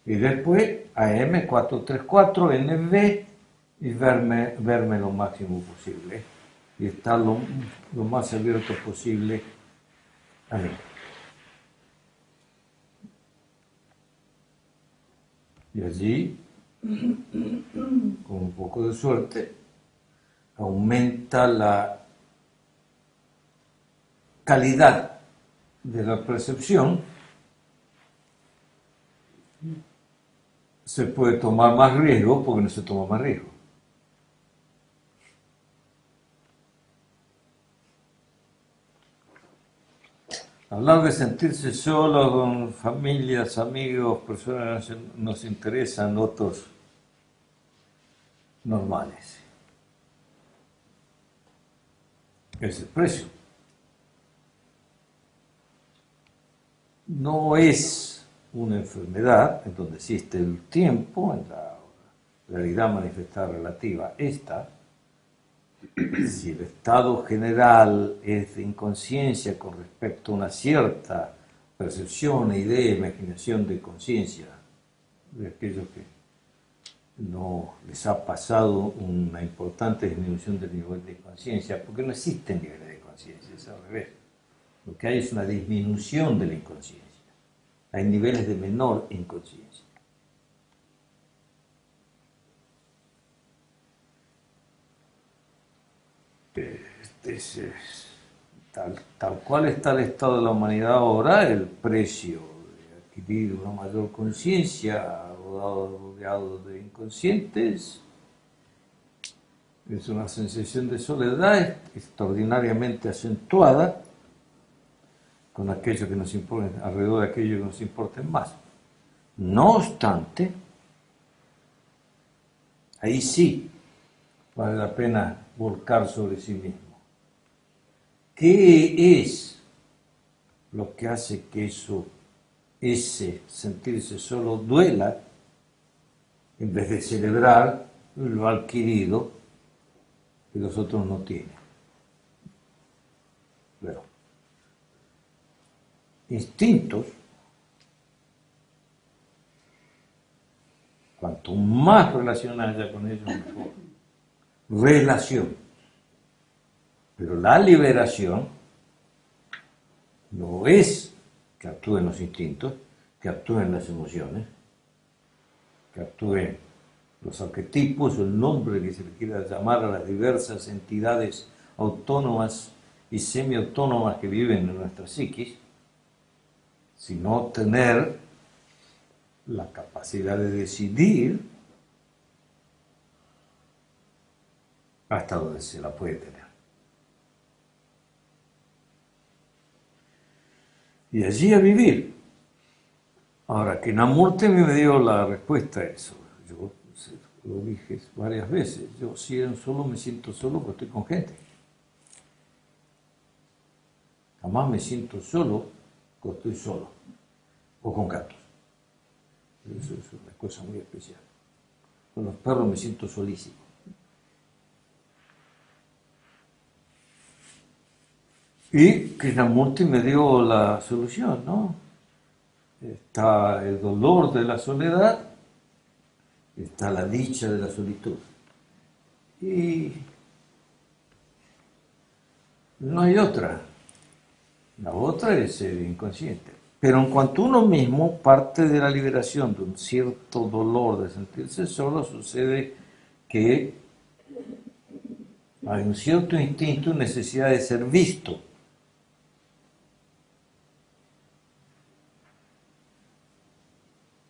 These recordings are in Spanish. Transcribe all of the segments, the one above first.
Y después AM434NV y verme lo máximo posible. Y estar lo más abierto posible a mí. Y allí, con un poco de suerte, aumenta la calidad de la percepción, se puede tomar más riesgo porque no se toma más riesgo. Hablar de sentirse solo con familias, amigos, personas nos interesan, otros normales. Es el precio. No es una enfermedad en donde existe el tiempo, en la realidad manifestada relativa, esta. Si el estado general es de inconsciencia con respecto a una cierta percepción, idea, imaginación de conciencia de aquellos que no les ha pasado una importante disminución del nivel de conciencia, porque no existen niveles de conciencia, es al revés. Lo que hay es una disminución de la inconsciencia. Hay niveles de menor inconsciencia. Tal cual está el estado de la humanidad ahora, el precio de adquirir una mayor conciencia rodeado de inconscientes es una sensación de soledad extraordinariamente acentuada con aquello que nos importa, alrededor de aquello que nos importen más. No obstante, ahí sí vale la pena volcar sobre sí mismo. ¿Qué es lo que hace que ese sentirse solo duela en vez de celebrar lo adquirido que los otros no tienen? Bueno, instintos, cuanto más relación haya con ellos, mejor. Relación. Pero la liberación no es que actúen los instintos, que actúen las emociones, que actúen los arquetipos, el nombre que se le quiera llamar a las diversas entidades autónomas y semiautónomas que viven en nuestra psiquis, sino tener la capacidad de decidir hasta donde se la puede tener. Y allí a vivir. Ahora, que Namurti me dio la respuesta a eso. Yo lo dije varias veces. Yo si solo me siento solo porque estoy con gente. Jamás me siento solo cuando estoy solo. O con gatos. Eso es una cosa muy especial. Con los perros me siento solísimo. Y Krishnamurti me dio la solución, ¿no? Está el dolor de la soledad, está la dicha de la solitud. Y no hay otra. La otra es el inconsciente. Pero en cuanto uno mismo parte de la liberación de un cierto dolor de sentirse solo, sucede que hay un cierto instinto y necesidad de ser visto.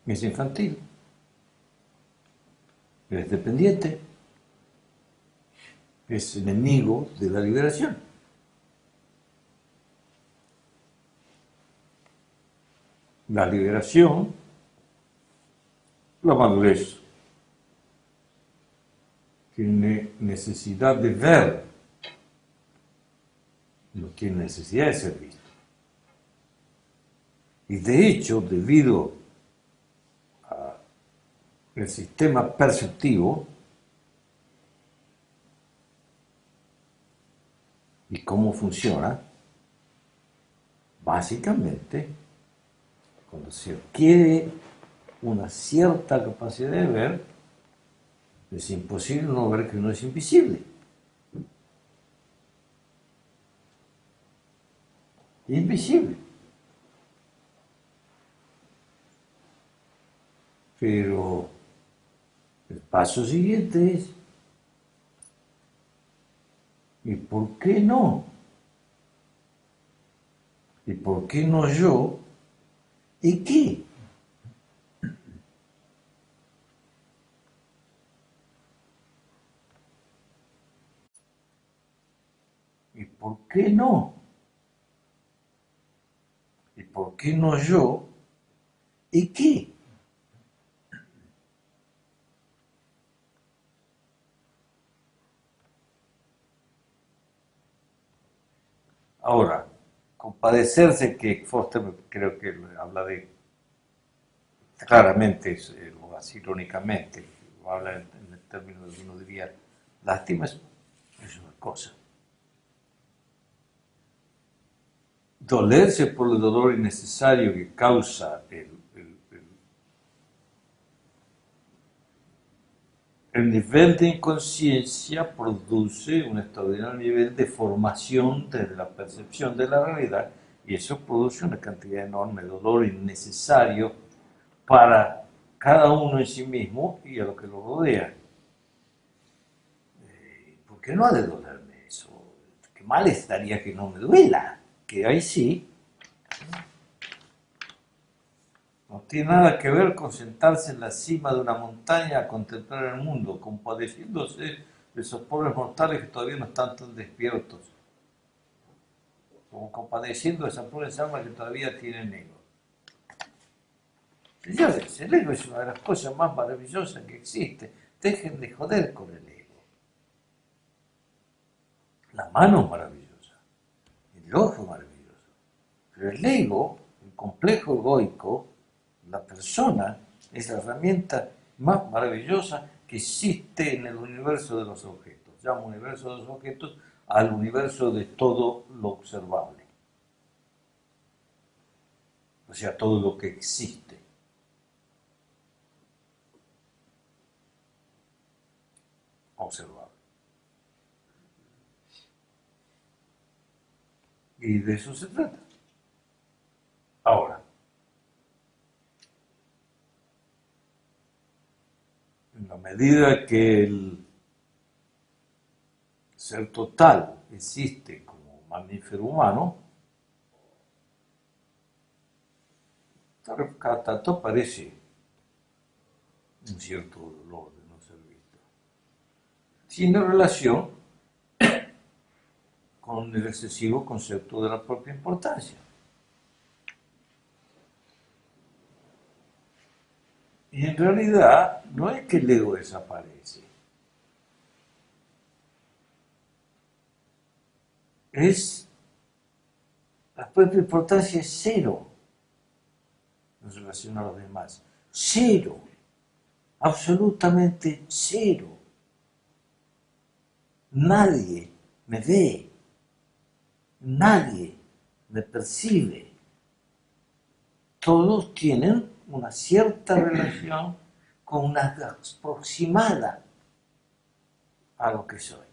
Es infantil, es dependiente, es enemigo de la liberación. La liberación, la madurez, tiene necesidad de ver, no tiene necesidad de ser visto. Y de hecho, debido al sistema perceptivo y cómo funciona, básicamente, cuando se adquiere una cierta capacidad de ver, es imposible no ver que uno es invisible. Invisible. Pero el paso siguiente es, ¿y por qué no? ¿Y por qué no yo? ¿Y qué? ¿Y por qué no? ¿Y por qué no yo? ¿Y qué? Ahora, compadecerse, que Foster creo que habla de, claramente, o así irónicamente, habla en el término de uno diría, lástima es una cosa. Dolerse por el dolor innecesario que causa el nivel de inconsciencia produce un extraordinario nivel de formación de la percepción de la realidad y eso produce una cantidad enorme de dolor innecesario para cada uno en sí mismo y a lo que lo rodea. ¿Por qué no ha de dolerme eso? Qué mal estaría que no me duela, que ahí sí. No tiene nada que ver con sentarse en la cima de una montaña a contemplar el mundo, compadeciéndose de esos pobres mortales que todavía no están tan despiertos, como compadeciendo de esas pobres almas que todavía tienen ego. Señores, el ego es una de las cosas más maravillosas que existe. Dejen de joder con el ego. La mano es maravillosa, el ojo es maravilloso, pero el ego, el complejo egoico, la persona, es la herramienta más maravillosa que existe en el universo de los objetos. Llamo universo de los objetos al universo de todo lo observable, o sea, todo lo que existe. Observable. Y de eso se trata. Ahora, en la medida que el ser total existe como mamífero humano, cada tanto aparece un cierto dolor de no ser visto. Tiene relación con el excesivo concepto de la propia importancia. Y en realidad no es que el ego desaparece, es la propia importancia es cero en relación a los demás. Cero, absolutamente cero. Nadie me ve, nadie me percibe. Todos tienen una cierta relación con una aproximada a lo que soy.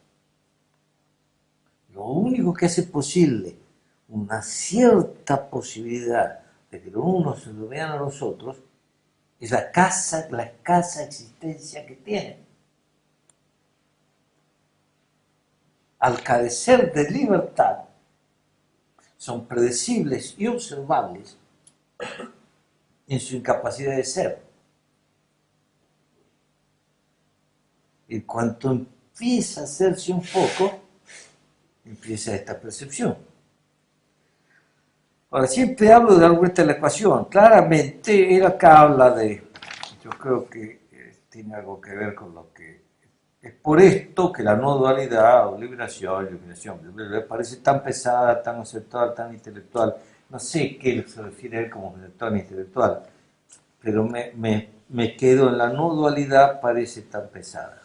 Lo único que hace posible una cierta posibilidad de que los unos se lo vean a los otros es la escasa existencia que tienen. Al carecer de libertad, son predecibles y observables en su incapacidad de ser. Y cuanto empieza a hacerse un poco, empieza esta percepción. Ahora, siempre hablo de dar vuelta a la ecuación. Claramente, él acá habla de, yo creo que tiene algo que ver con lo que... Es por esto que la no dualidad o liberación, iluminación, le parece tan pesada, tan conceptual, tan intelectual. No sé qué se refiere a él como conceptual e intelectual, pero me quedo en la no dualidad, parece tan pesada.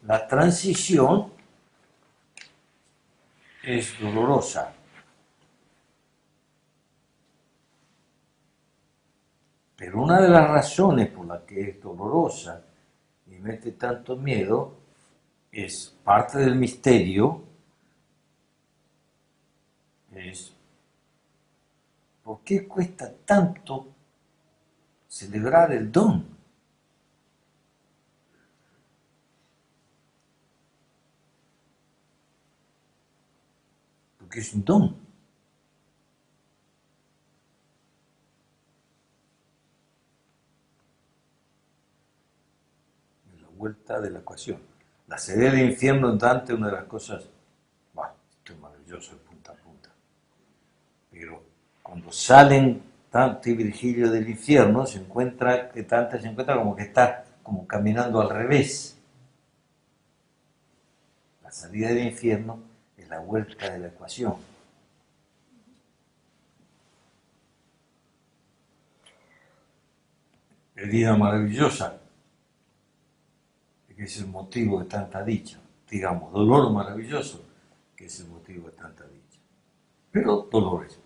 La transición es dolorosa. Pero una de las razones por las que es dolorosa y mete tanto miedo es parte del misterio, es ¿por qué cuesta tanto celebrar el don? Porque es un don. Es la vuelta de la ecuación. La salida del infierno en Dante es una de las cosas, bueno, esto es maravilloso de punta a punta. Pero cuando salen Dante y Virgilio del infierno, se encuentra que Dante se encuentra como que está como caminando al revés. La salida del infierno es la vuelta de la ecuación. Herida maravillosa, que es el motivo de tanta dicha. Digamos, dolor maravilloso, que es el motivo de tanta dicha. Pero dolores.